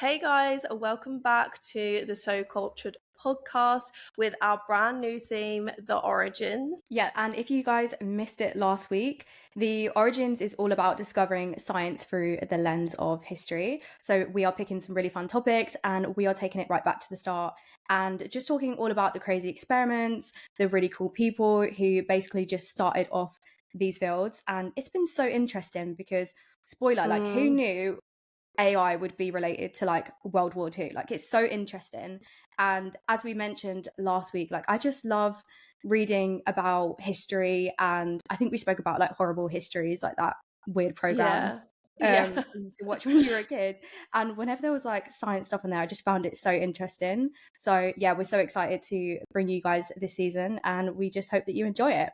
Hey guys, welcome back to the So Cultured podcast with our brand new theme, The Origins. Yeah, and if you guys missed it last week, The Origins is all about discovering science through the lens of history. So we are picking some really fun topics and we are taking it right back to the start and just talking all about the crazy experiments, the really cool people who basically just started off these fields. And it's been so interesting because, spoiler, like who knew AI would be related to like World War II? Like it's so interesting. And as we mentioned last week, like I just love reading about history, and I think we spoke about like horrible histories, like that weird program Yeah. you used to watch when you were a kid. And whenever there was like science stuff in there, I just found it so interesting. So yeah, we're so excited to bring you guys this season, and we just hope that you enjoy it.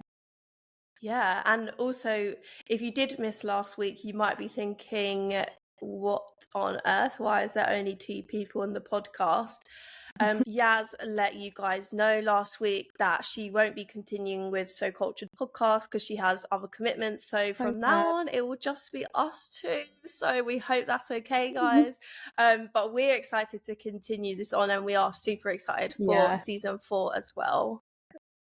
Yeah, and also if you did miss last week, you might be thinking, what on earth? Why is there only 2 people on the podcast? Yaz let you guys know last week that she won't be continuing with So Cultured Podcast because she has other commitments. So from now on, it will just be us two. So we hope that's okay, guys. But we're excited to continue this on, and we are super excited for season 4 as well.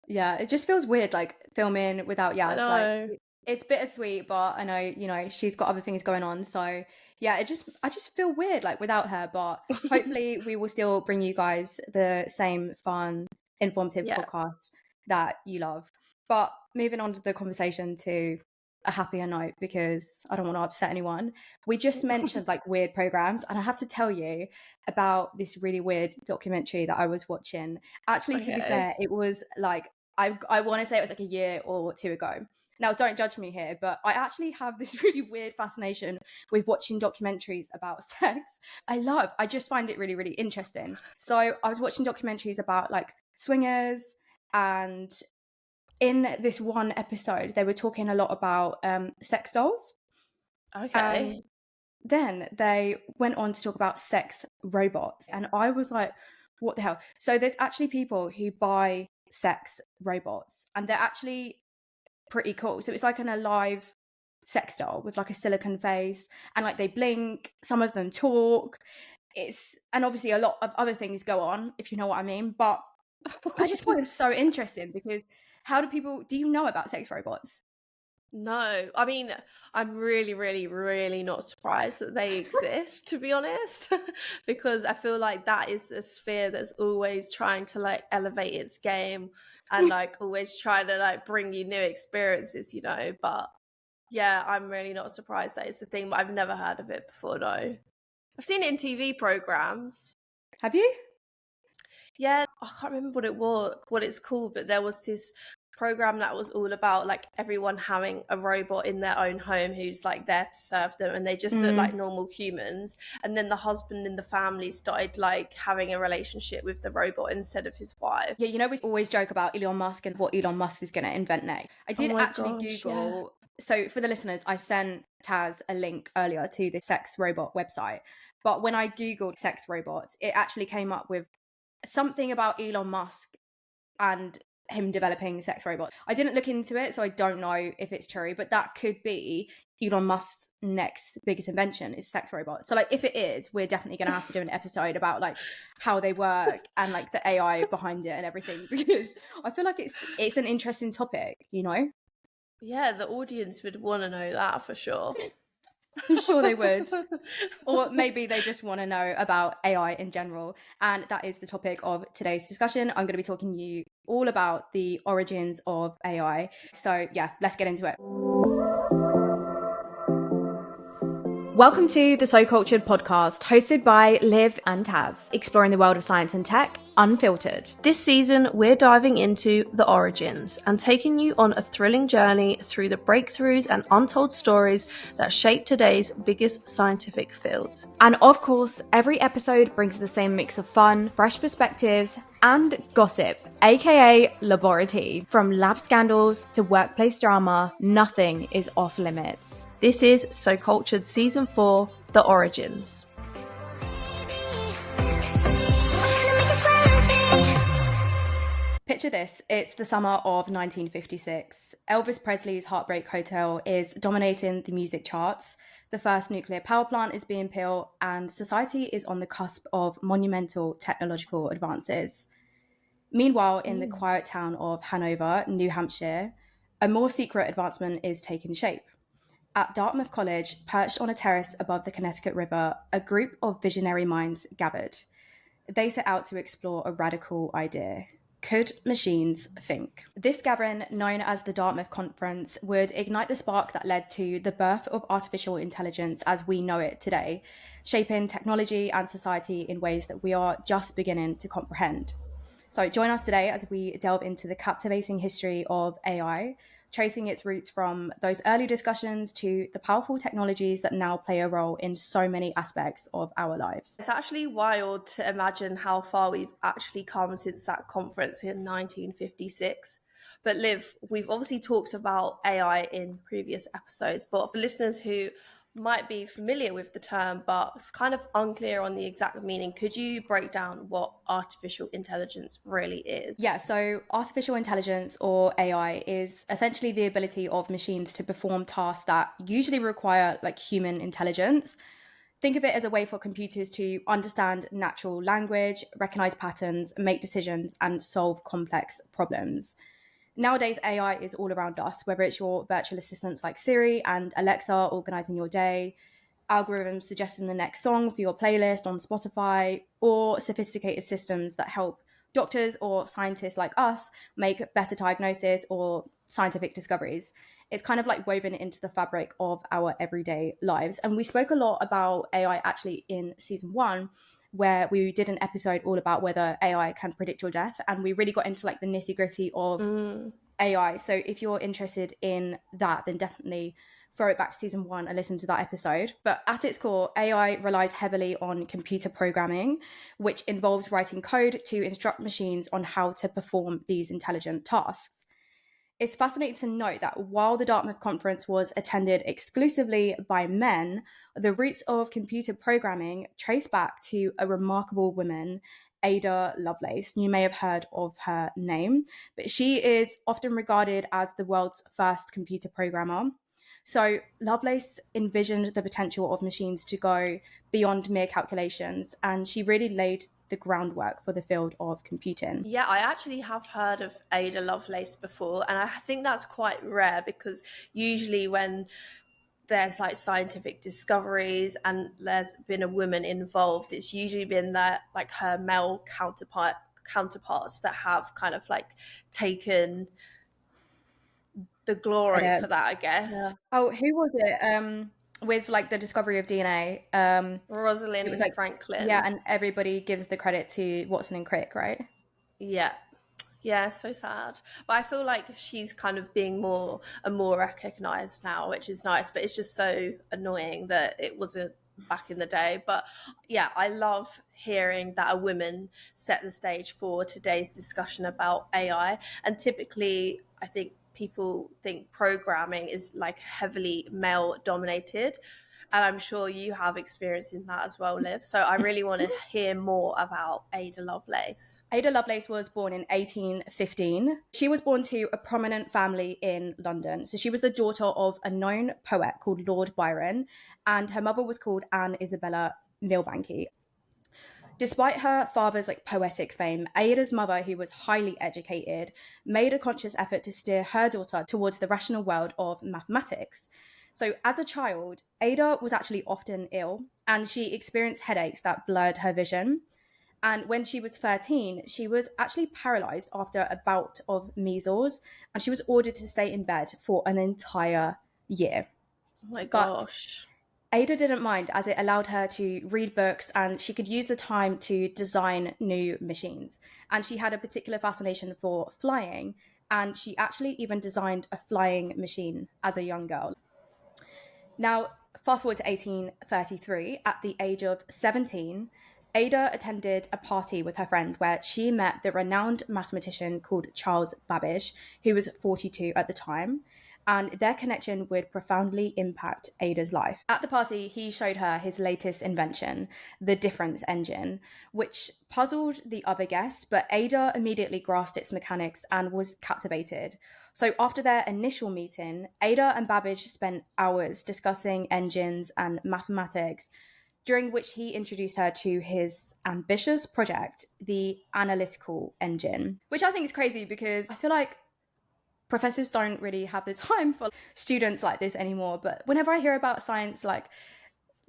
Yeah, it just feels weird, like filming without Yaz. I know. Like it's bittersweet, but I know, you know, she's got other things going on. So yeah, I just feel weird like without her. But hopefully we will still bring you guys the same fun, informative podcast that you love. But moving on to the conversation to a happier note, because I don't want to upset anyone. We just mentioned like weird programs, and I have to tell you about this really weird documentary that I was watching. Actually, to be fair, it was like I want to say it was like a year or 2 ago. Now, don't judge me here, but I actually have this really weird fascination with watching documentaries about sex. I just find it really, really interesting. So I was watching documentaries about like swingers, and in this one episode, they were talking a lot about sex dolls. Okay. And then they went on to talk about sex robots. And I was like, what the hell? So there's actually people who buy sex robots, and they're actually pretty cool. So it's like an alive sex doll with like a silicone face, and like they blink, some of them talk. And obviously a lot of other things go on, if you know what I mean. But I just find it so interesting because do you know about sex robots? No, I mean, I'm really, really, really not surprised that they exist, to be honest, because I feel like that is a sphere that's always trying to like elevate its game and like always trying to like bring you new experiences, you know. But yeah, I'm really not surprised that it's a thing, but I've never heard of it before, no. I've seen it in TV programs. Have you? Yeah, I can't remember what it's called, but there was this program that was all about like everyone having a robot in their own home who's like there to serve them, and they just look like normal humans, and then the husband in the family started like having a relationship with the robot instead of his wife. Yeah, you know, we always joke about Elon Musk and what Elon Musk is going to invent next. I did Google. So for the listeners, I sent Taz a link earlier to the sex robot website, but when I Googled sex robots, it actually came up with something about Elon Musk and him developing sex robots. I didn't look into it, so I don't know if it's true, but that could be Elon Musk's next biggest invention is sex robots. So like if it is, we're definitely going to have to do an episode about like how they work and like the AI behind it and everything, because I feel like it's an interesting topic, you know? Yeah, the audience would want to know that for sure. I'm sure they would. Or maybe they just want to know about AI in general. And that is the topic of today's discussion. I'm going to be talking to you all about the origins of AI. So yeah, let's get into it. Welcome to the So Cultured Podcast, hosted by Liv and Taz, exploring the world of science and tech unfiltered. This season, we're diving into the origins and taking you on a thrilling journey through the breakthroughs and untold stories that shape today's biggest scientific fields. And of course, every episode brings the same mix of fun, fresh perspectives, and gossip, aka laboratea. From lab scandals to workplace drama, nothing is off limits. This is So Cultured Season 4, The Origins. Picture this, it's the summer of 1956. Elvis Presley's Heartbreak Hotel is dominating the music charts. the first nuclear power plant is being built, and society is on the cusp of monumental technological advances. Meanwhile, in the quiet town of Hanover, New Hampshire, a more secret advancement is taking shape. At Dartmouth College, perched on a terrace above the Connecticut River, a group of visionary minds gathered. They set out to explore a radical idea. Could machines think? This gathering, known as the Dartmouth Conference, would ignite the spark that led to the birth of artificial intelligence as we know it today, shaping technology and society in ways that we are just beginning to comprehend. So join us today as we delve into the captivating history of AI, tracing its roots from those early discussions to the powerful technologies that now play a role in so many aspects of our lives. It's actually wild to imagine how far we've actually come since that conference in 1956. But Liv, we've obviously talked about AI in previous episodes, but for listeners who might be familiar with the term, but it's kind of unclear on the exact meaning, could you break down what artificial intelligence really is? Yeah, so artificial intelligence, or AI, is essentially the ability of machines to perform tasks that usually require like human intelligence. Think of it as a way for computers to understand natural language, recognize patterns, make decisions, and solve complex problems. Nowadays, AI is all around us, whether it's your virtual assistants like Siri and Alexa organizing your day, algorithms suggesting the next song for your playlist on Spotify, or sophisticated systems that help doctors or scientists like us make better diagnosis or scientific discoveries. It's kind of like woven into the fabric of our everyday lives. And we spoke a lot about AI actually in season 1, where we did an episode all about whether AI can predict your death. And we really got into like the nitty gritty of AI. So if you're interested in that, then definitely throw it back to season 1 and listen to that episode. But at its core, AI relies heavily on computer programming, which involves writing code to instruct machines on how to perform these intelligent tasks. It's fascinating to note that while the Dartmouth Conference was attended exclusively by men, the roots of computer programming trace back to a remarkable woman, Ada Lovelace. You may have heard of her name, but she is often regarded as the world's first computer programmer. So Lovelace envisioned the potential of machines to go beyond mere calculations, and she really laid the groundwork for the field of computing. Yeah, I actually have heard of Ada Lovelace before, and I think that's quite rare because usually when there's like scientific discoveries and there's been a woman involved, it's usually been that like her male counterparts that have kind of like taken the glory for that, I guess. Yeah. Oh, who was it? With like the discovery of DNA. It was Rosalind like, Franklin. yeah, and everybody gives the credit to Watson and Crick, right? Yeah. Yeah, so sad. But I feel like she's kind of being more and more recognized now, which is nice. But it's just so annoying that it wasn't back in the day. But yeah, I love hearing that a woman set the stage for today's discussion about AI. And typically, I think people think programming is like heavily male dominated. And I'm sure you have experience in that as well, Liv. So I really want to hear more about Ada Lovelace. Ada Lovelace was born in 1815. She was born to a prominent family in London. So she was the daughter of a known poet called Lord Byron, and her mother was called Anne Isabella Milbanke. Despite her father's like poetic fame, Ada's mother, who was highly educated, made a conscious effort to steer her daughter towards the rational world of mathematics. So as a child, Ada was actually often ill, and she experienced headaches that blurred her vision. And when she was 13, she was actually paralyzed after a bout of measles, and she was ordered to stay in bed for an entire year. Oh my But gosh. Ada didn't mind, as it allowed her to read books and she could use the time to design new machines. And she had a particular fascination for flying, and she actually even designed a flying machine as a young girl. Now, fast forward to 1833, at the age of 17, Ada attended a party with her friend where she met the renowned mathematician called Charles Babbage, who was 42 at the time. and their connection would profoundly impact Ada's life. At the party, he showed her his latest invention, the difference engine, which puzzled the other guests, but Ada immediately grasped its mechanics and was captivated. So after their initial meeting, Ada and Babbage spent hours discussing engines and mathematics, during which he introduced her to his ambitious project, the analytical engine, which I think is crazy because I feel like professors don't really have the time for students like this anymore. But whenever I hear about science, like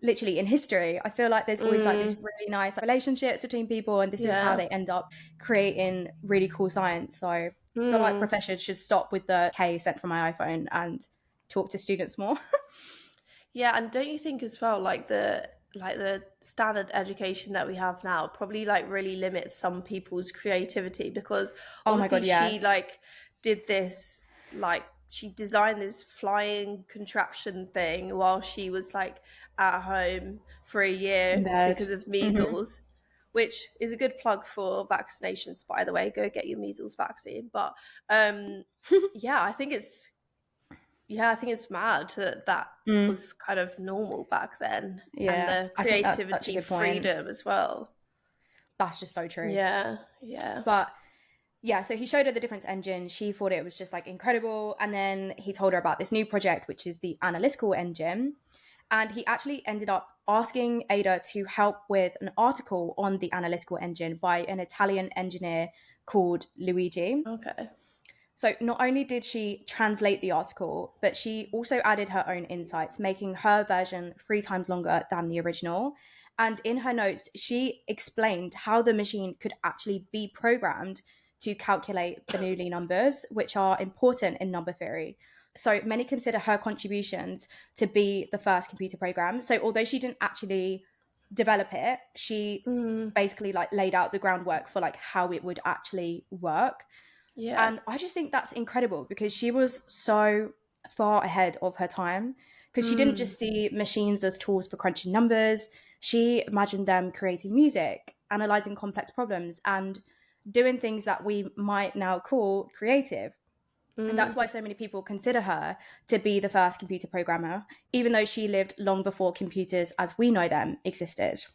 literally in history, I feel like there's always like this really nice relationships between people, and this is how they end up creating really cool science. So I feel like professors should stop with the K sent from my iPhone and talk to students more. Yeah, and don't you think as well, like the standard education that we have now probably like really limits some people's creativity, because obviously she like did this, like she designed this flying contraption thing while she was like at home for a year because of measles, which is a good plug for vaccinations, by the way. Go get your measles vaccine. But yeah, I think it's mad that was kind of normal back then. And the creativity, freedom as well. That's just so true. Yeah. But yeah, so he showed her the difference engine. She thought it was just like incredible. And then he told her about this new project, which is the analytical engine. And he actually ended up asking Ada to help with an article on the analytical engine by an Italian engineer called Luigi. Okay. So not only did she translate the article, but she also added her own insights, making her version 3 times longer than the original. And in her notes, she explained how the machine could actually be programmed to calculate Bernoulli numbers, which are important in number theory. So many consider her contributions to be the first computer program. So although she didn't actually develop it, she basically like laid out the groundwork for like how it would actually work. Yeah. And I just think that's incredible because she was so far ahead of her time, because she didn't just see machines as tools for crunching numbers. She imagined them creating music, analyzing complex problems, and doing things that we might now call creative. And that's why so many people consider her to be the first computer programmer, even though she lived long before computers as we know them existed.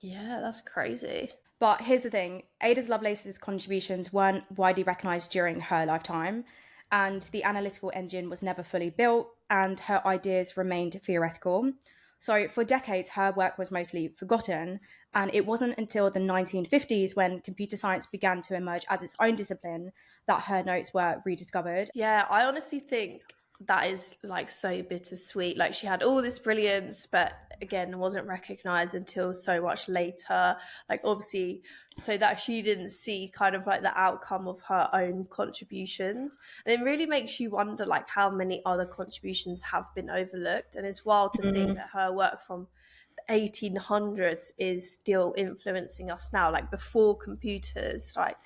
Yeah, that's crazy. But here's the thing, Ada Lovelace's contributions weren't widely recognised during her lifetime, and the analytical engine was never fully built, and her ideas remained theoretical. So for decades, her work was mostly forgotten, and it wasn't until the 1950s, when computer science began to emerge as its own discipline, that her notes were rediscovered. Yeah, I honestly think that is like so bittersweet. Like she had all this brilliance, but again wasn't recognized until so much later, like obviously, so that she didn't see kind of like the outcome of her own contributions. And it really makes you wonder like how many other contributions have been overlooked. And it's wild to think that her work from the 1800s is still influencing us now, like before computers like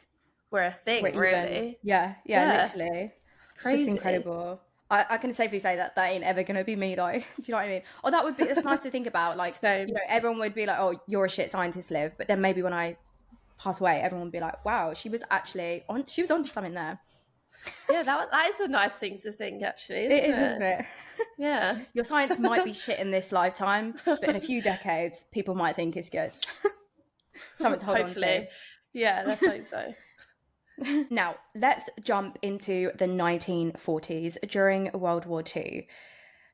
were a thing. Really. Yeah, literally. It's crazy. It's just incredible. I can safely say that ain't ever going to be me, though. Do you know what I mean? Or that's nice to think about. Like, Same. you know, everyone would be like, oh, you're a shit scientist, Liv. But then maybe when I pass away, everyone would be like, wow, she was actually onto something there. Yeah, that is a nice thing to think, actually. Isn't it? Yeah. Your science might be shit in this lifetime, but in a few decades, people might think it's good. Something to hold on to. Yeah, let's hope so. Now, let's jump into the 1940s during World War II.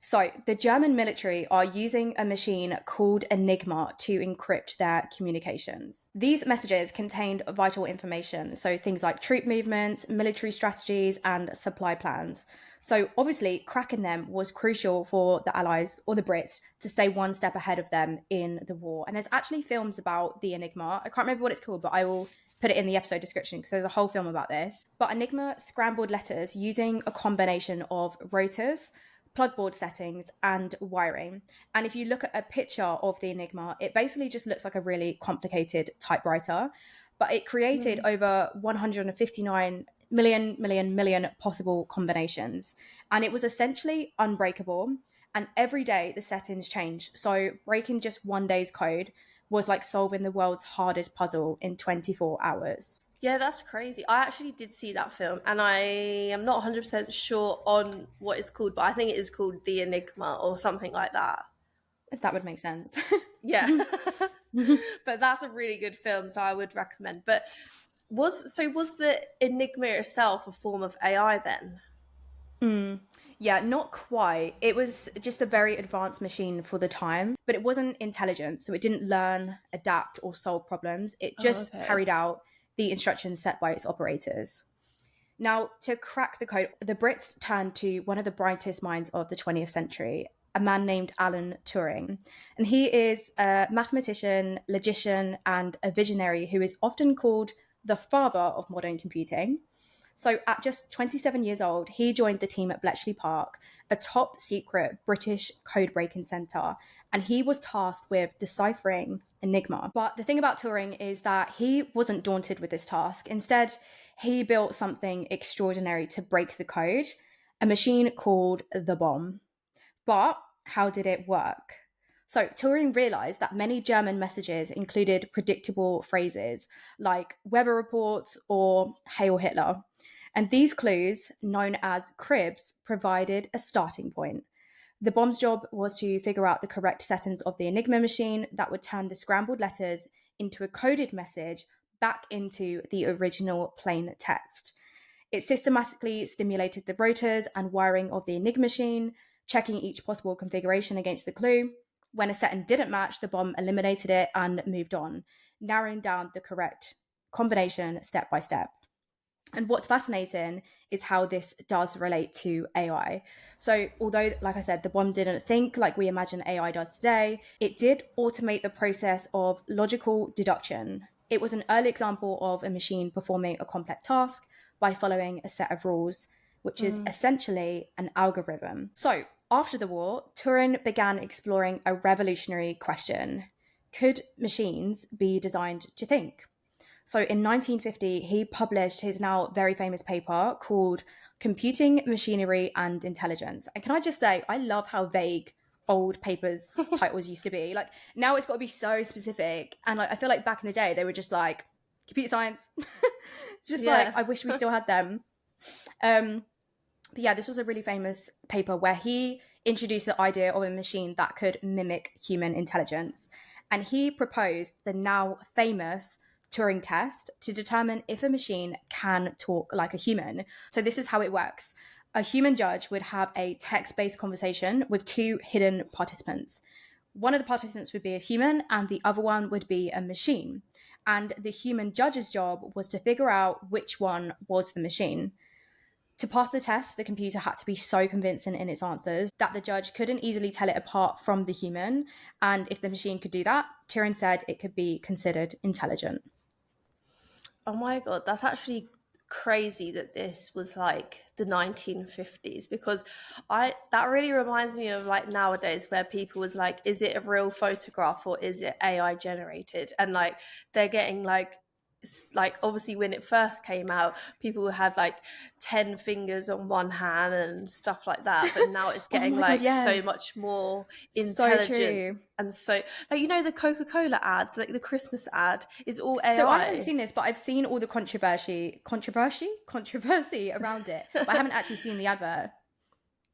So, the German military are using a machine called Enigma to encrypt their communications. These messages contained vital information, so things like troop movements, military strategies, and supply plans. So, obviously, cracking them was crucial for the Allies, or the Brits, to stay one step ahead of them in the war. And there's actually films about the Enigma. I can't remember what it's called, but I will put it in the episode description because there's a whole film about this. But Enigma scrambled letters using a combination of rotors, plugboard settings, and wiring. And if you look at a picture of the Enigma, it basically just looks like a really complicated typewriter. But it created over 159 million possible combinations. And it was essentially unbreakable. And every day the settings changed. So breaking just one day's code was like solving the world's hardest puzzle in 24 hours. Yeah, that's crazy. I actually did see that film, and I am not 100% sure on what it's called, but I think it is called The Enigma or something like that. That would make sense. Yeah. But that's a really good film, so I would recommend. But was the Enigma itself a form of AI then? Yeah, not quite. It was just a very advanced machine for the time, but it wasn't intelligent. So it didn't learn, adapt, or solve problems. It Oh, just okay. carried out the instructions set by its operators. Now, to crack the code, the Brits turned to one of the brightest minds of the 20th century, a man named Alan Turing. And he is a mathematician, logician, and a visionary who is often called the father of modern computing. So, at just 27 years old, he joined the team at Bletchley Park, a top secret British code breaking centre, and he was tasked with deciphering Enigma. But the thing about Turing is that he wasn't daunted with this task. Instead, he built something extraordinary to break the code, a machine called the bomb. But how did it work? So, Turing realized that many German messages included predictable phrases like weather reports or Hail Hitler. And these clues, known as cribs, provided a starting point. The bomb's job was to figure out the correct settings of the Enigma machine that would turn the scrambled letters into a coded message back into the original plain text. It systematically stimulated the rotors and wiring of the Enigma machine, checking each possible configuration against the clue. When a setting didn't match, the bomb eliminated it and moved on, narrowing down the correct combination step by step. And what's fascinating is how this does relate to AI. So, although, like I said, the bomb didn't think like we imagine AI does today, it did automate the process of logical deduction. It was an early example of a machine performing a complex task by following a set of rules, which is essentially an algorithm. So, after the war, Turing began exploring a revolutionary question: could machines be designed to think? So in 1950, he published his now very famous paper called Computing, Machinery and Intelligence. And can I just say, I love how vague old papers titles used to be. Like now it's got to be so specific. And like I feel like back in the day, they were just like computer science. It's just like, I wish we still had them. But yeah, this was a really famous paper where he introduced the idea of a machine that could mimic human intelligence. And he proposed the now famous Turing test to determine if a machine can talk like a human. So this is how it works. A human judge would have a text-based conversation with two hidden participants. One of the participants would be a human and the other one would be a machine. And the human judge's job was to figure out which one was the machine. To pass the test, the computer had to be so convincing in its answers that the judge couldn't easily tell it apart from the human. And if the machine could do that, Turing said it could be considered intelligent. Oh my God, that's actually crazy that this was like the 1950s, because that really reminds me of like nowadays where people was like, is it a real photograph or is it AI generated? And like they're getting like obviously when it first came out, people had like 10 fingers on one hand and stuff like that, but now it's getting God, yes. so much more intelligent. So true. And so like, you know, the Coca-Cola ad, like the Christmas ad is all AI. So I haven't seen this, but I've seen all the controversy around it, but I haven't actually seen the advert.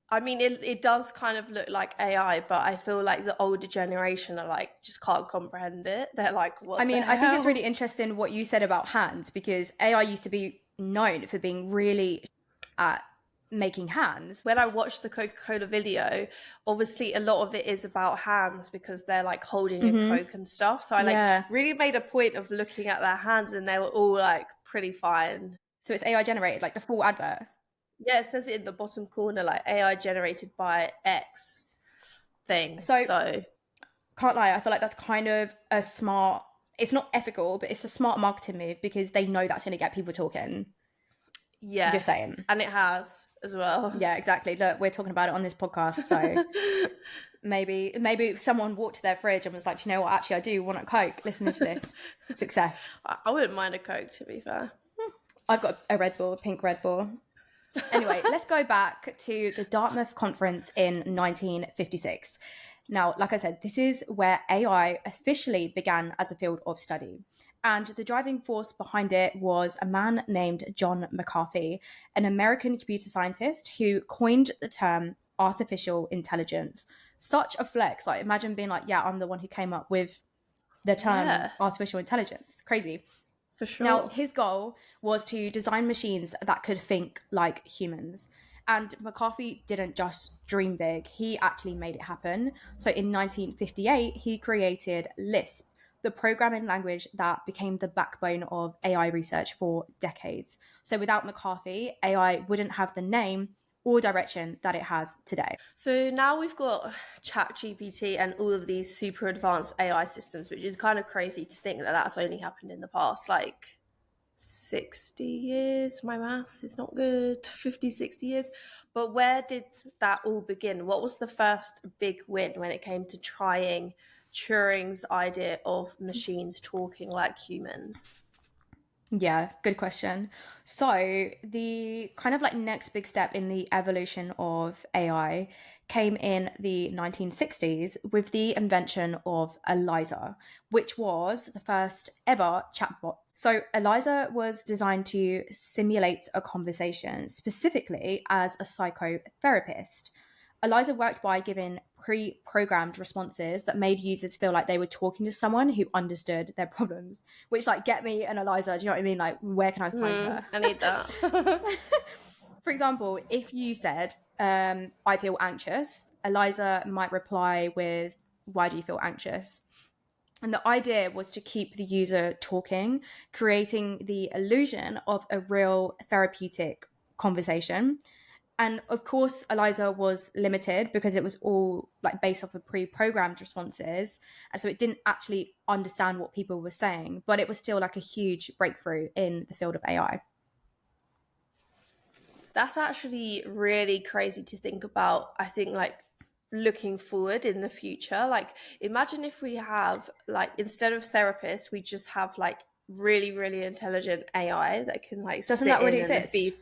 I mean, it does kind of look like AI, but I feel like the older generation are like, just can't comprehend it. They're like, what? I mean, I think it's really interesting what you said about hands, because AI used to be known for being really at making hands. When I watched the Coca-Cola video, obviously a lot of it is about hands because they're like holding a Coke and stuff. So I like really made a point of looking at their hands and they were all like pretty fine. So it's AI generated, like the full advert? Yeah, it says it in the bottom corner, like AI generated by X thing. So can't lie, I feel like that's kind of a smart, it's not ethical, but it's a smart marketing move because they know that's going to get people talking. Yeah. Just saying. And it has as well. Yeah, exactly. Look, we're talking about it on this podcast, so maybe someone walked to their fridge and was like, you know what, actually I do want a Coke listening to this. Success. I wouldn't mind a Coke, to be fair. I've got a Red Bull, a pink Red Bull. Anyway, let's go back to the Dartmouth Conference in 1956. Now, like I said, this is where AI officially began as a field of study. And the driving force behind it was a man named John McCarthy, an American computer scientist who coined the term artificial intelligence. Such a flex. Like, imagine being like, yeah, I'm the one who came up with the term Yeah, artificial intelligence. Crazy. for Now, sure. his goal was to design machines that could think like humans. And McCarthy didn't just dream big, he actually made it happen. So in 1958, he created Lisp, the programming language that became the backbone of AI research for decades. So without McCarthy, AI wouldn't have the name or direction that it has today. So now we've got ChatGPT and all of these super advanced AI systems, which is kind of crazy to think that that's only happened in the past like 60 years. My maths is not good. 50, 60 years. But where did that all begin? What was the first big win when it came to trying Turing's idea of machines talking like humans? Yeah, good question. So, the kind of like next big step in the evolution of AI came in the 1960s with the invention of ELIZA, which was the first ever chatbot. So, ELIZA was designed to simulate a conversation, specifically as a psychotherapist. Eliza worked by giving pre-programmed responses that made users feel like they were talking to someone who understood their problems. Which, like, get me an Eliza. Do you know what I mean? Like, where can I find her? I need that. For example, if you said, "I feel anxious," Eliza might reply with, "Why do you feel anxious?" And the idea was to keep the user talking, creating the illusion of a real therapeutic conversation. And of course, Eliza was limited because it was all like based off of pre-programmed responses. And so it didn't actually understand what people were saying, but it was still like a huge breakthrough in the field of AI. That's actually really crazy to think about. I think like looking forward in the future, like imagine if we have like instead of therapists, we just have like really, really intelligent AI that can like Doesn't sit that already in and exist? be.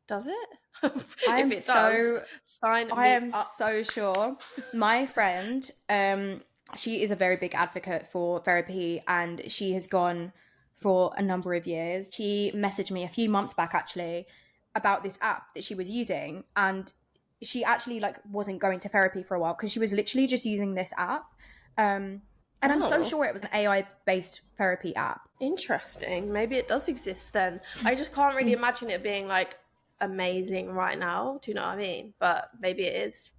Does it? I If am it does, so sign I me am up. so sure. My friend, she is a very big advocate for therapy and she has gone for a number of years. She messaged me a few months back actually about this app that she was using and she actually like wasn't going to therapy for a while because she was literally just using this app. And I'm so Oh, sure it was an AI based therapy app. interesting. Maybe it does exist then. I just can't really imagine it being like amazing right now. Do you know what I mean? But maybe it is.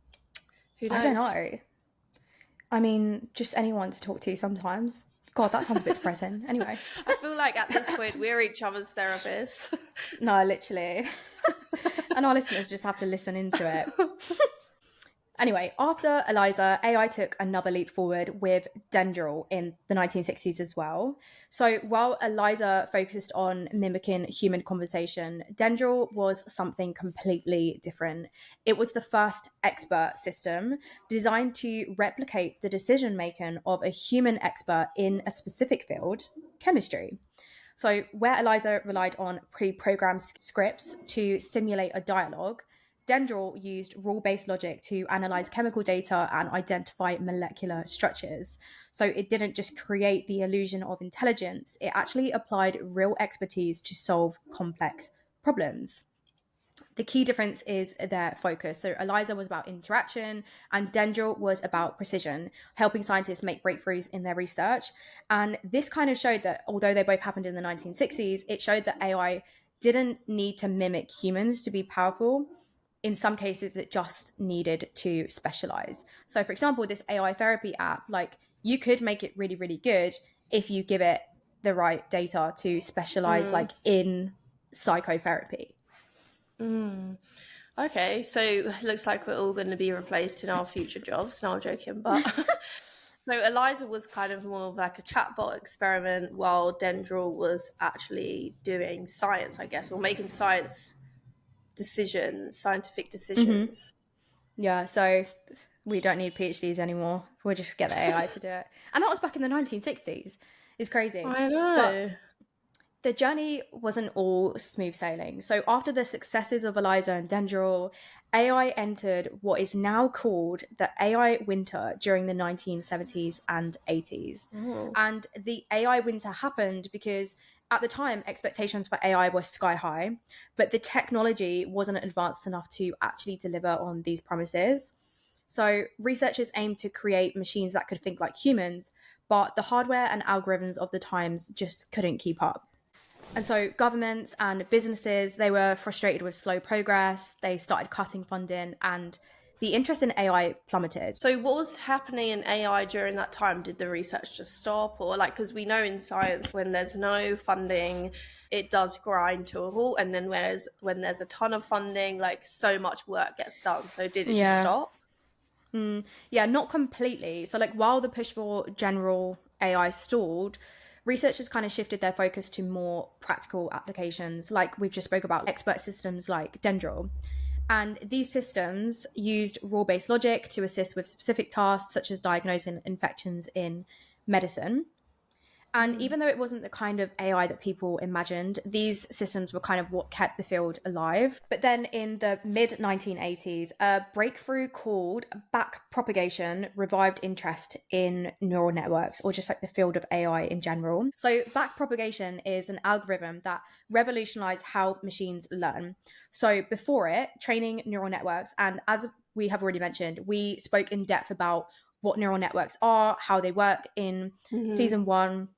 Who I don't knows? know. I mean, just anyone to talk to sometimes. God, that sounds a bit depressing. Anyway. I feel like at this point we're each other's therapists. No, literally. And our listeners just have to listen into it. Anyway, after Eliza, AI took another leap forward with Dendril in the 1960s as well. So while Eliza focused on mimicking human conversation, Dendril was something completely different. It was the first expert system designed to replicate the decision making of a human expert in a specific field, chemistry. So, where Eliza relied on pre programmed scripts to simulate a dialogue, Dendril used rule based logic to analyze chemical data and identify molecular structures. So, it didn't just create the illusion of intelligence, it actually applied real expertise to solve complex problems. The key difference is their focus. So Eliza was about interaction and Dendril was about precision, helping scientists make breakthroughs in their research. And this kind of showed that although they both happened in the 1960s, it showed that AI didn't need to mimic humans to be powerful. In some cases, it just needed to specialize. So for example, this AI therapy app, like you could make it really, really good if you give it the right data to specialize Mm. like in psychotherapy. Okay, so it looks like we're all going to be replaced in our future jobs. No, I'm joking, but so Eliza was kind of more of like a chatbot experiment, while Dendril was actually doing science, I guess, or making scientific Mm-hmm. decisions. Yeah, so we don't need PhDs anymore. We'll just get the AI to do it. And that was back in the 1960s. It's crazy. I But know. the journey wasn't all smooth sailing. So after the successes of 𝗲𝘂𝗀 and 𝗀𝘀𝗃, AI entered what is now called the AI winter during the 1970s and 80s. Oh. And the AI winter happened because at the time, expectations for AI were sky high, but the technology wasn't advanced enough to actually deliver on these promises. So researchers aimed to create machines that could think like humans, but the hardware and algorithms of the times just couldn't keep up. And so governments and businesses, they were frustrated with slow progress. They started cutting funding and the interest in AI plummeted. So what was happening in AI during that time? Did the research just stop? Or like, because we know in science, when there's no funding, it does grind to a halt. And then when there's a ton of funding, like so much work gets done. So did it just stop? Yeah, not completely. So like while the push for general AI stalled, researchers kind of shifted their focus to more practical applications, like we've just spoke about, expert systems like 𝗀𝘀𝗃. And these systems used rule-based logic to assist with specific tasks, such as diagnosing infections in medicine. And even though it wasn't the kind of AI that people imagined, these systems were kind of what kept the field alive. But then in the mid-1980s, a breakthrough called backpropagation revived interest in neural networks, or just like the field of AI in general. So backpropagation is an algorithm that revolutionized how machines learn. So before it, training neural networks, and as we have already mentioned, we spoke in depth about what neural networks are, how they work in season 1,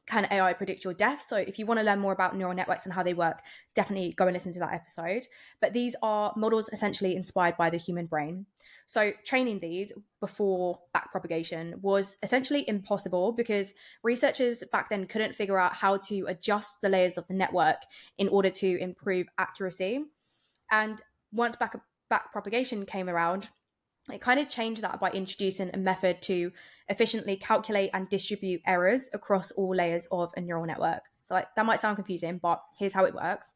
Can AI Predict Your Death? So if you want to learn more about neural networks and how they work, definitely go and listen to that episode. But these are models essentially inspired by the human brain. So training these before backpropagation was essentially impossible because researchers back then couldn't figure out how to adjust the layers of the network in order to improve accuracy. And once backpropagation came around, it kind of changed that by introducing a method to efficiently calculate and distribute errors across all layers of a neural network. So like that might sound confusing, but here's how it works.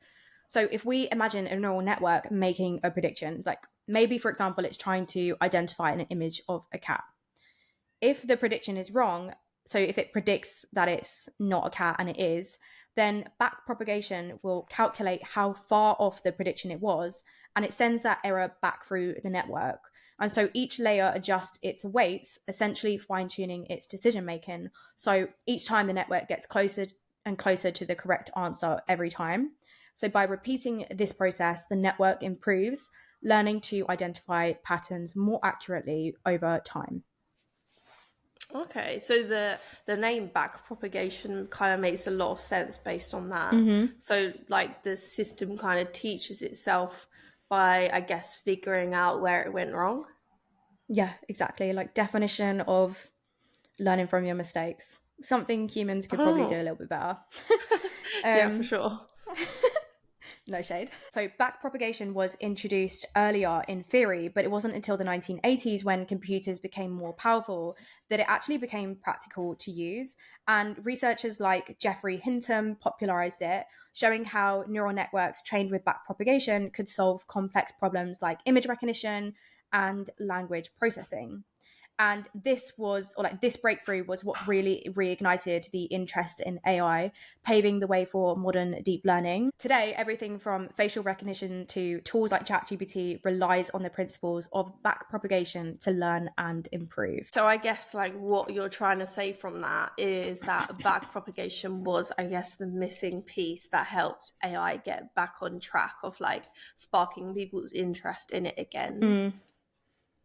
So if we imagine a neural network making a prediction, like maybe, for example, it's trying to identify an image of a cat. If the prediction is wrong, so if it predicts that it's not a cat and it is, then backpropagation will calculate how far off the prediction it was, and it sends that error back through the network. And so each layer adjusts its weights, essentially fine-tuning its decision-making. So each time the network gets closer and closer to the correct answer every time. So by repeating this process, the network improves, learning to identify patterns more accurately over time. Okay, so the name backpropagation kind of makes a lot of sense based on that. So like the system kind of teaches itself by, I guess, figuring out where it went wrong. Yeah, exactly. Like definition of learning from your mistakes. Something humans could probably do a little bit better. Yeah, for sure. No shade. So backpropagation was introduced earlier in theory, but it wasn't until the 1980s when computers became more powerful that it actually became practical to use. And researchers like Geoffrey Hinton popularized it, showing how neural networks trained with backpropagation could solve complex problems like image recognition and language processing. And this breakthrough was what really reignited the interest in AI, paving the way for modern deep learning. Today, everything from facial recognition to tools like ChatGPT relies on the principles of backpropagation to learn and improve. So I guess like what you're trying to say from that is that backpropagation was, I guess, the missing piece that helped AI get back on track of like sparking people's interest in it again.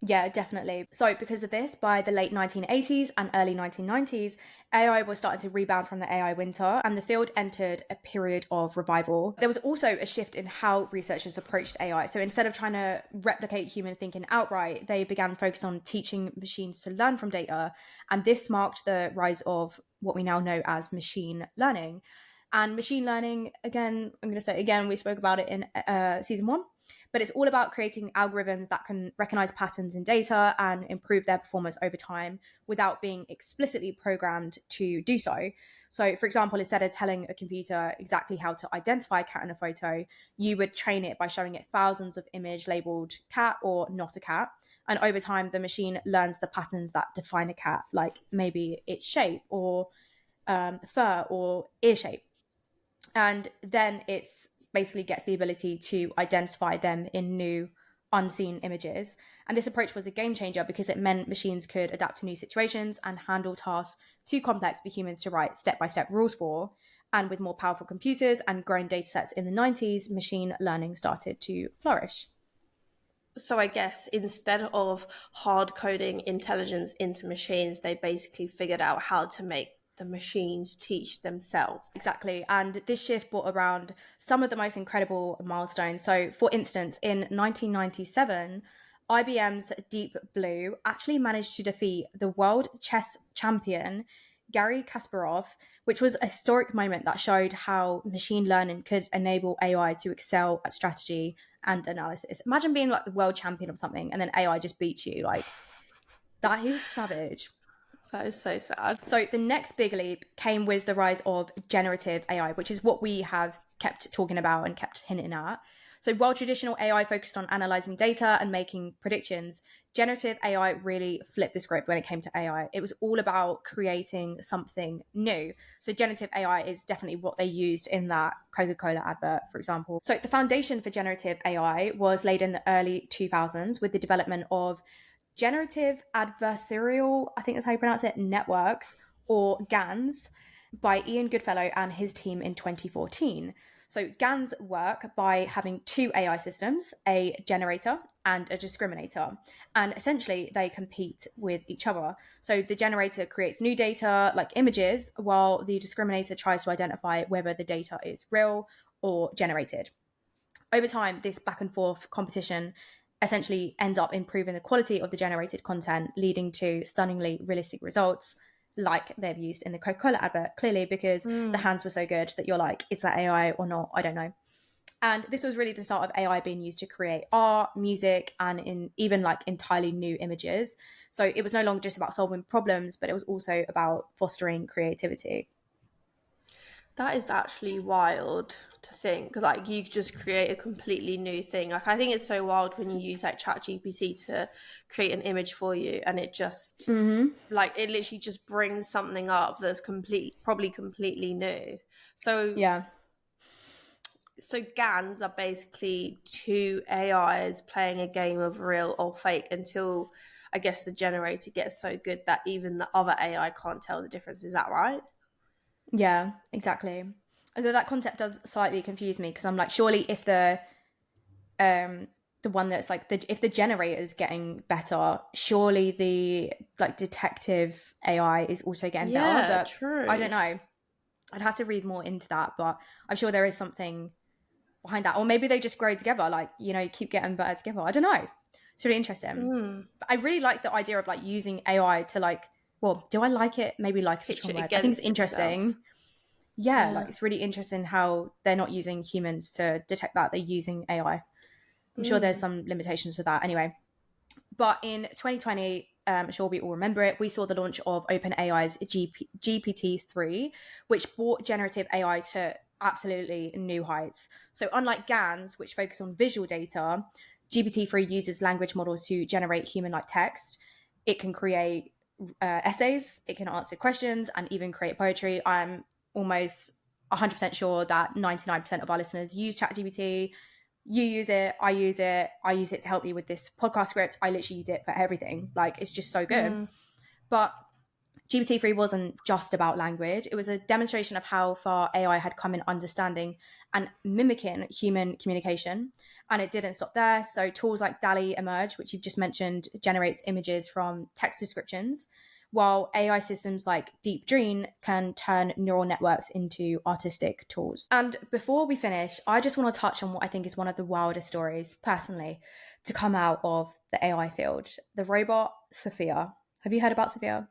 Yeah, definitely. So because of this, by the late 1980s and early 1990s, AI was starting to rebound from the AI winter and the field entered a period of revival. There was also a shift in how researchers approached AI. So instead of trying to replicate human thinking outright, they began focus on teaching machines to learn from data. And this marked the rise of what we now know as machine learning. And machine learning, again, I'm going to say again, we spoke about it in season 1. But it's all about creating algorithms that can recognize patterns in data and improve their performance over time without being explicitly programmed to do so. So, for example, instead of telling a computer exactly how to identify a cat in a photo, you would train it by showing it thousands of images labeled cat or not a cat. And over time, the machine learns the patterns that define a cat, like maybe its shape or fur or ear shape. And then it's basically gets the ability to identify them in new unseen images. And this approach was a game changer because it meant machines could adapt to new situations and handle tasks too complex for humans to write step-by-step rules for. And with more powerful computers and growing data sets in the 90s, machine learning started to flourish. So I guess instead of hard coding intelligence into machines, they basically figured out how to make the machines teach themselves. Exactly. And this shift brought around some of the most incredible milestones. So, for instance, in 1997, IBM's Deep Blue actually managed to defeat the world chess champion, 𝗾𝘂𝗃𝗀𝗯, which was a historic moment that showed how machine learning could enable AI to excel at strategy and analysis. Imagine being like the world champion of something and then AI just beats you. Like, that is savage. That is so sad. So the next big leap came with the rise of generative AI, which is what we have kept talking about and kept hinting at. So while traditional AI focused on analyzing data and making predictions, generative AI really flipped the script when it came to AI. It was all about creating something new. So generative AI is definitely what they used in that Coca-Cola advert, for example. So the foundation for generative AI was laid in the early 2000s with the development of generative adversarial, I think that's how you pronounce it, networks, or GANs, by 𝗃𝘃𝗀𝗯𝗯 and his team in 2014. So GANs work by having two AI systems, a generator and a discriminator, and essentially they compete with each other. So the generator creates new data like images, while the discriminator tries to identify whether the data is real or generated. Over time, this back and forth competition essentially ends up improving the quality of the generated content, leading to stunningly realistic results like they've used in the Coca-Cola advert, clearly because the hands were so good that you're like, is that AI or not? I don't know. And this was really the start of AI being used to create art, music, and in even like entirely new images. So it was no longer just about solving problems, but it was also about fostering creativity. That is actually wild to think. Like, you could just create a completely new thing. Like, I think it's so wild when you use like ChatGPT to create an image for you, and it just like it literally just brings something up that's probably completely new. So Yeah. So GANs are basically two AIs playing a game of real or fake until I guess the generator gets so good that even the other AI can't tell the difference. Is that right? Yeah, exactly. Although that concept does slightly confuse me because I'm like, surely if the one that's like if the generator is getting better, surely the like detective AI is also getting better. But true. I don't know. I'd have to read more into that, but I'm sure there is something behind that. Or maybe they just grow together, like, you know, keep getting better together. I don't know. It's really interesting. But I really like the idea of like using AI to like, well, do I like it? Maybe like such a word. I think it's interesting. Yeah, like it's really interesting how they're not using humans to detect that. They're using AI. I'm sure there's some limitations to that anyway. But in 2020, I'm sure we all remember it, we saw the launch of OpenAI's GPT-3, which brought generative AI to absolutely new heights. So unlike GANs, which focus on visual data, GPT-3 uses language models to generate human-like text. It can create essays, it can answer questions, and even create poetry. I'm almost 100% sure that 99% of our listeners use ChatGPT. You use it, I use it to help me with this podcast script. I literally use it for everything. Like, it's just so good. But GPT-3 wasn't just about language. It was a demonstration of how far AI had come in understanding and mimicking human communication. And it didn't stop there. So tools like DALL-E emerged, which you've just mentioned, generates images from text descriptions, while AI systems like Deep Dream can turn neural networks into artistic tools. And before we finish, I just want to touch on what I think is one of the wildest stories, personally, to come out of the AI field, the robot 𝗃𝘃𝗃𝘀. Have you heard about 𝗃𝘃𝗃𝘀?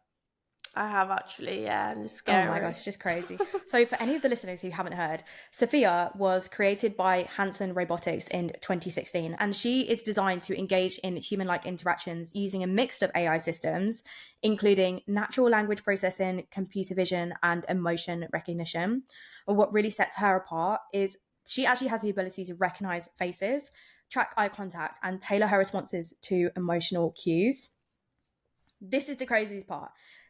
I have actually, yeah, and it's scary. Oh my gosh, just crazy. So for any of the listeners who haven't heard, 𝗃𝘃𝗃𝘀 was created by Hanson Robotics in 2016, and she is designed to engage in human-like interactions using a mix of AI systems, including natural language processing, computer vision, and emotion recognition. But what really sets her apart is she actually has the ability to recognize faces, track eye contact, and tailor her responses to emotional cues. This is the craziest part.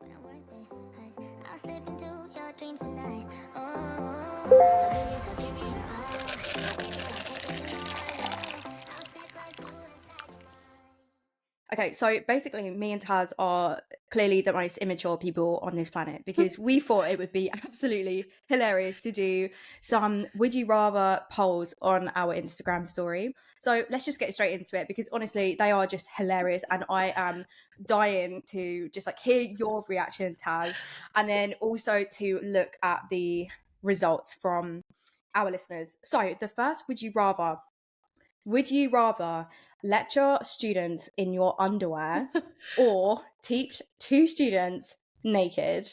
But I'm worth it, 'cause I'll slip into your dreams tonight. So give me your all. I'll stick like glue inside your mind. Okay, so basically, me and Taz are clearly the most immature people on this planet because we thought it would be absolutely hilarious to do some would you rather polls on our Instagram story. So let's just get straight into it because honestly, they are just hilarious, and I am dying to just like hear your reaction, Taz, and then also to look at the results from our listeners. So the first would you rather lecture students in your underwear or teach 2 students naked?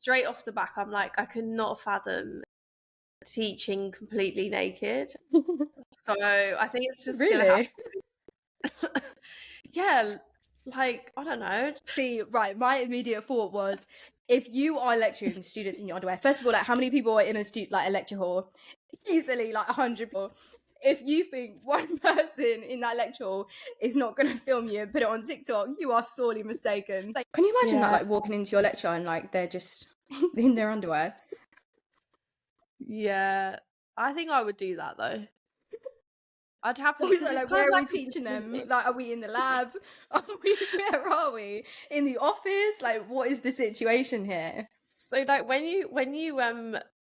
Straight off the back, I'm like, I could not fathom teaching completely naked. So I think it's just gonna have Really? to yeah, like, I don't know. See, right, my immediate thought was if you are lecturing students in your underwear, first of all, like how many people are in a lecture hall? Easily like 100 people. If you think one person in that lecture hall is not going to film you and put it on TikTok, you are sorely mistaken. Like, can you imagine that, like walking into your lecture and like they're just in their underwear? Yeah, I think I would do that though. I'd happily. Also, 'cause it's like, kind where of are we like a teaching them? different- Like, are we in the lab? Where are we? In the office? Like, what is the situation here? So like when you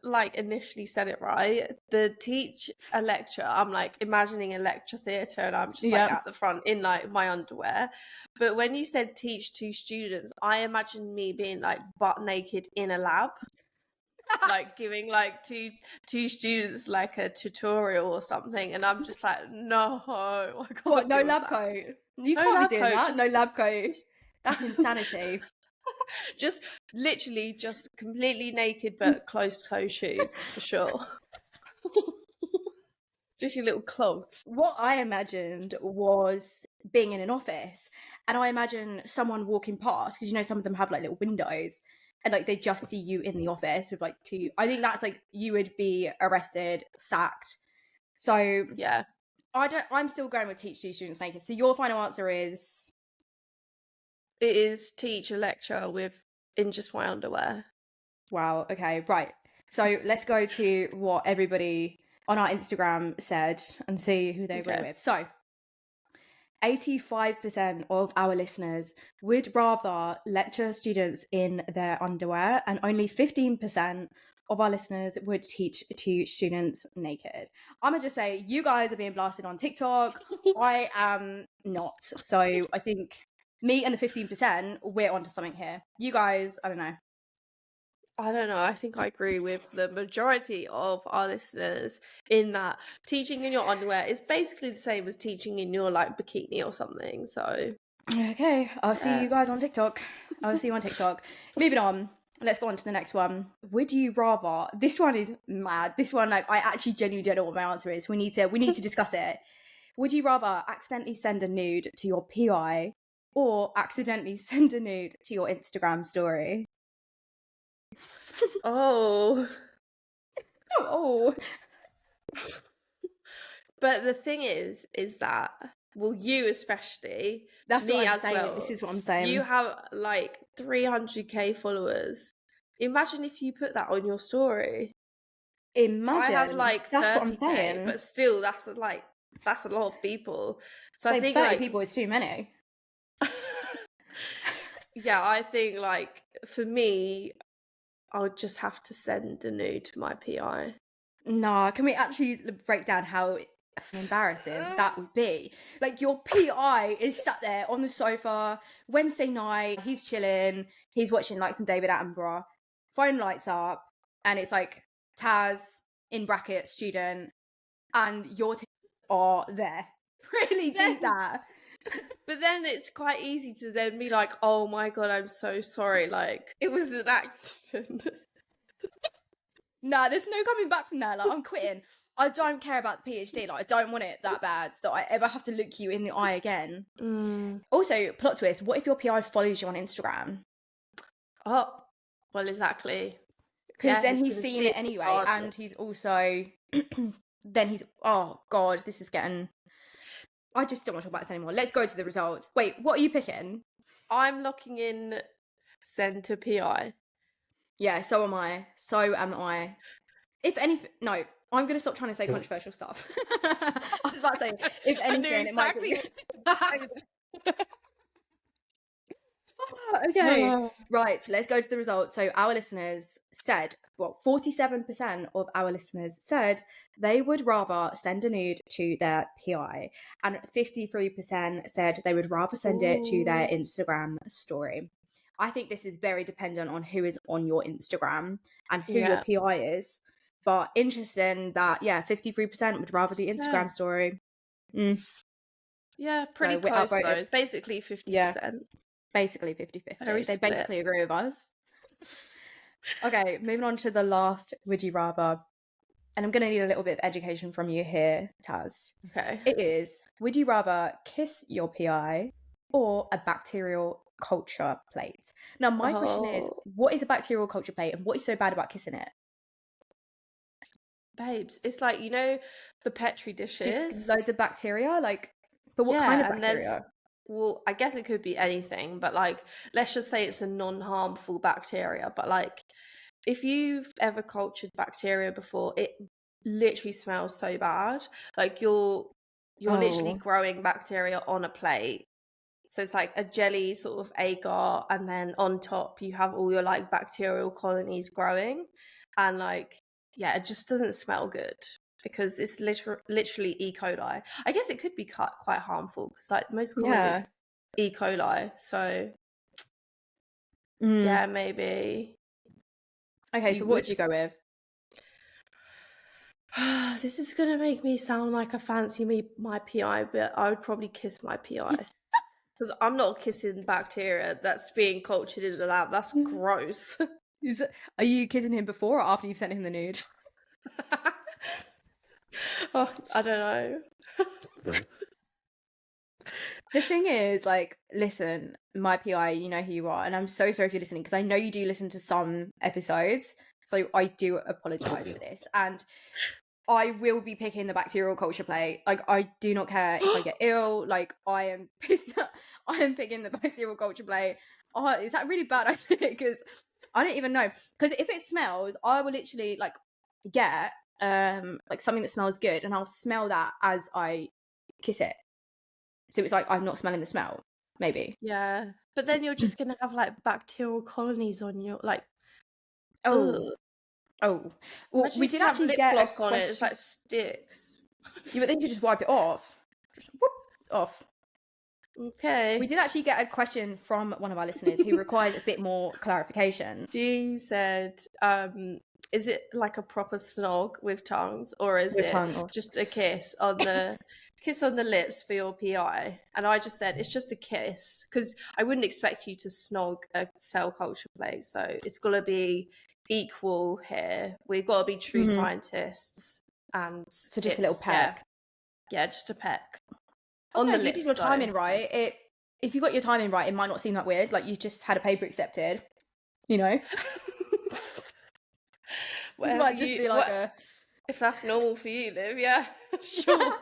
like initially said it right, the teach a lecture, I'm like imagining a lecture theatre and I'm just like Yep. at the front in like my underwear. But when you said teach two students, I imagine me being like butt naked in a lab. Like giving like two students like a tutorial or something, and I'm just like, no, I can't What? No deal with lab that. coat? You No can't lab be doing coat, that. just- No lab coat. That's insanity. Just literally just completely naked but closed toe shoes for sure. Just your little clogs. What I imagined was being in an office, and I imagine someone walking past, because you know some of them have like little windows, and like they just see you in the office with like two. I think that's like you would be arrested, sacked. So Yeah. I'm still going with teach two students naked. So your final answer is It is teach a lecture in just my underwear. wow. Okay, right. So let's go to what everybody on our Instagram said and see who they agree Okay. with. So 85% of our listeners would rather lecture students in their underwear, and only 15% of our listeners would teach two students naked. I'm gonna just say you guys are being blasted on TikTok. I am not. So I think me and the 15%, we're onto something here. You guys, I don't know. I don't know. I think I agree with the majority of our listeners in that teaching in your underwear is basically the same as teaching in your like bikini or something. So Okay, I'll see Yeah. you guys on TikTok. I'll see you on TikTok. Moving on. Let's go on to the next one. Would you rather? This one is mad. This one, like, I actually genuinely don't know what my answer is. We need to discuss it. Would you rather accidentally send a nude to your PI or accidentally send a nude to your Instagram story? oh, Oh, but the thing is that well, you especially, that's me what I'm as saying. well. This is what I'm saying. You have like 300k followers. Imagine if you put that on your story. Imagine. I have like that's what I'm 30k, saying. but still, that's a lot of people. So I Like, think 30 like people is too many. yeah, I think like for me, I would just have to send a nude to my PI. Nah, can we actually break down how embarrassing that would be? Like, your PI is sat there on the sofa Wednesday night, he's chilling, he's watching like some David Attenborough, phone lights up, and it's like Taz in brackets student, and your tits are there. Really do that. But then it's quite easy to then be like, oh my god, I'm so sorry. Like, it was an accident. Nah, there's no coming back from that. Like, I'm quitting. I don't care about the PhD. Like, I don't want it that bad that I ever have to look you in the eye again. Also, plot twist, what if your PI follows you on Instagram? Oh, well, exactly. Because Yeah, then he's he's gonna seen see it anyway. regardless. And he's also... then he's... Oh, God, this is getting... I just don't want to talk about this anymore. Let's go to the results. Wait, what are you picking? I'm locking in send to PI. Yeah, so am I. So am I. If anything... No, I'm going to stop trying to say controversial stuff. I was about to say, if anything, it might be... Okay, right, let's go to the results. So our listeners said, well, 47% of our listeners said they would rather send a nude to their PI, and 53% said they would rather send it to their Instagram story. I think this is very dependent on who is on your Instagram and who your PI is. But interesting that, 53% would rather the Instagram story. Yeah, pretty So we're close though. outvoted. It's basically 50%. Yeah. Basically 50-50. Very They split. basically agree with us. Okay, moving on to the last would you rather. And I'm going to need a little bit of education from you here, Taz. Okay. It is, would you rather kiss your PI or a bacterial culture plate. Now, my question is, Oh, what is a bacterial culture plate and what is so bad about kissing it? babes, it's like, the Petri Just dishes. loads of bacteria? Like, but what kind of Yeah, and bacteria? well, I guess it could be anything, but like, let's just say it's a non-harmful bacteria. But like, if you've ever cultured bacteria before, it literally smells so bad. Like you're literally Oh, growing bacteria on a plate. So it's like a jelly sort of agar, and then on top you have all your like bacterial colonies growing, and like, yeah, it just doesn't smell good because it's literally E. coli. I guess it could be quite harmful because like most common is yeah. E. coli. So Mm. yeah, maybe Okay, so you what would. would you go with? This is gonna make me sound like a fancy my PI, but I would probably kiss my PI. Because I'm not kissing bacteria that's being cultured in the lab. That's gross. Are you kissing him before or after you've sent him the nude? Oh, I don't know. The thing is, like, listen, my PI, you know who you are, and I'm so sorry if you're listening because I know you do listen to some episodes, so I do apologize for this. And I will be picking the bacterial culture plate. Like, I do not care if I get ill. Like, I am pissed. I am picking the bacterial culture plate. Oh, is that really bad idea? Because I don't even know. Because if it smells, I will literally like get like something that smells good, and I'll smell that as I kiss it. So it's like I'm not smelling the smell. Maybe. Yeah. But then you're just gonna have like bacterial colonies on your like. Oh, Ugh. oh. Well, Imagine we if did you have actually lip get a gloss on it. It's question. like sticks. Yeah, but then you just wipe it off. Just whoop off. We Okay. did actually get a question from one of our listeners who requires a bit more clarification. She said, is it like a proper snog with tongues, or is With it tongue off. just a kiss on the lips for your PI? And I just said it's just a kiss because I wouldn't expect you to snog a cell culture plate. So it's got to be equal here. We've got to be true Mhm. scientists, and So just a little it's peck. yeah, just a peck I on don't know, the if you did lips your though. timing right, if you got your timing right, it might not seem that weird. Like you just had a paper accepted, you know? It Whatever might just be like a if that's normal for you, Liv, yeah, sure.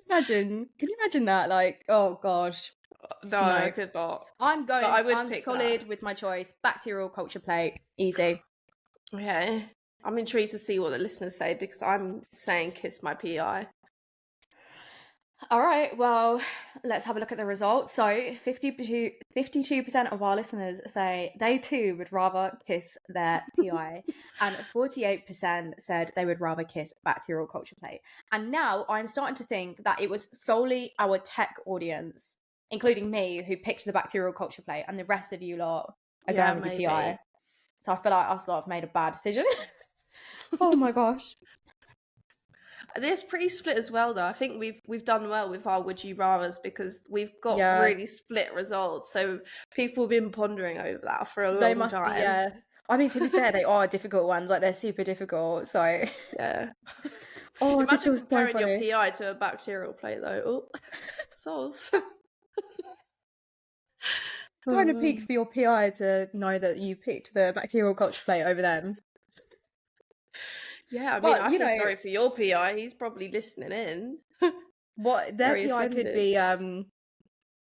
Can you imagine that? Like, oh gosh. No, No. I could not. I'm I would I'm pick solid that. with my choice. Bacterial culture plate. Easy. Okay. I'm intrigued to see what the listeners say because I'm saying kiss my PI. All right, well, let's have a look at the results. So 52% of our listeners say they too would rather kiss their PI, and 48% said they would rather kiss bacterial culture plate. And now I'm starting to think that it was solely our tech audience, including me, who picked the bacterial culture plate, and the rest of you lot are Yeah, going with maybe. your PI. So I feel like us lot have made a bad decision. Oh my gosh. This pretty split as well, though. I think we've done well with our would you rathers because we've got Yeah. really split results. So people have been pondering over that for a They long must time. be, yeah. I mean, to be fair, they are difficult ones. Like, they're super difficult. So, Yeah. oh, this Imagine was so comparing your funny. PI to a bacterial plate, though. Oh, soz. Trying to peek for your PI to know that you picked the bacterial culture plate over them. Yeah, I mean, But, I you feel know, sorry for your PI. He's probably listening in. what their Very PI could offended. be,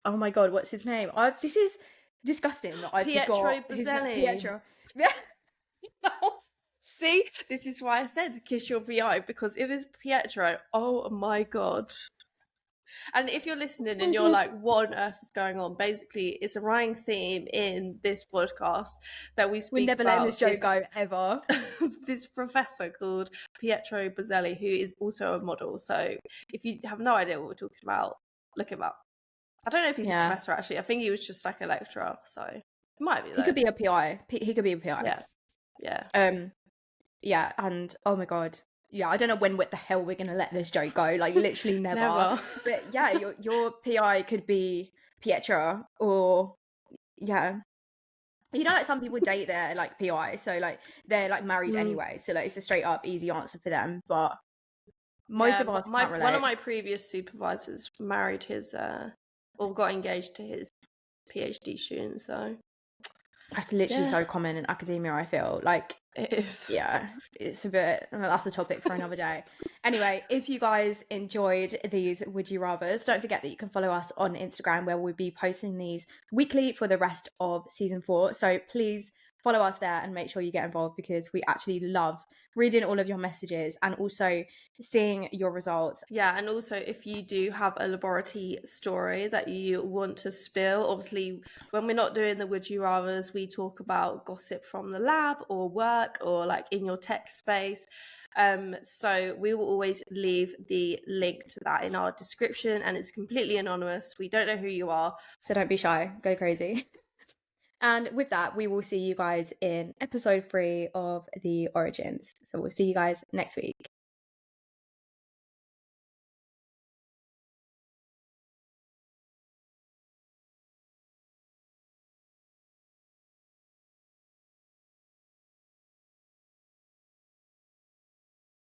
oh my God, what's his name? This is disgusting that I forgot his name. 𝗃𝘁𝗶𝘁𝗍. Pietro. Yeah. See, this is why I said kiss your PI, because if it's Pietro, oh my God. And if you're listening and you're like, what on earth is going on? Basically, it's a running theme in this podcast that we speak We're never about letting this joke go, ever. this professor called 𝗃𝘁𝗶𝘁𝗍, who is also a model. So if you have no idea what we're talking about, look him up. I don't know if he's a professor, actually. I think he was just like a lecturer, so it might be, though. He could be a PI. He could be a PI. Yeah. Yeah, and oh my God. Yeah, I don't know what the hell we're gonna let this joke go. Like, literally never. But yeah, your PI could be Pietro, or yeah. You know, like some people date their like PI, so like they're like married anyway. So like it's a straight up easy answer for them. But most of us can't relate. One of my previous supervisors married his or got engaged to his PhD student. So that's literally yeah, so common in academia, I feel like. it is. Yeah, it's a bit, that's a topic for another day. Anyway, if you guys enjoyed these Would You Rathers, don't forget that you can follow us on Instagram, where we'll be posting these weekly for the rest of season 4. So please follow us there and make sure you get involved, because we actually love reading all of your messages and also seeing your results. Yeah, and also if you do have a laboratory story that you want to spill, obviously when we're not doing the Would You Rathers, we talk about gossip from the lab or work or like in your tech space. So we will always leave the link to that in our description, and it's completely anonymous. We don't know who you are. So don't be shy, go crazy. And with that, we will see you guys in episode 3 of The Origins. So we'll see you guys next week.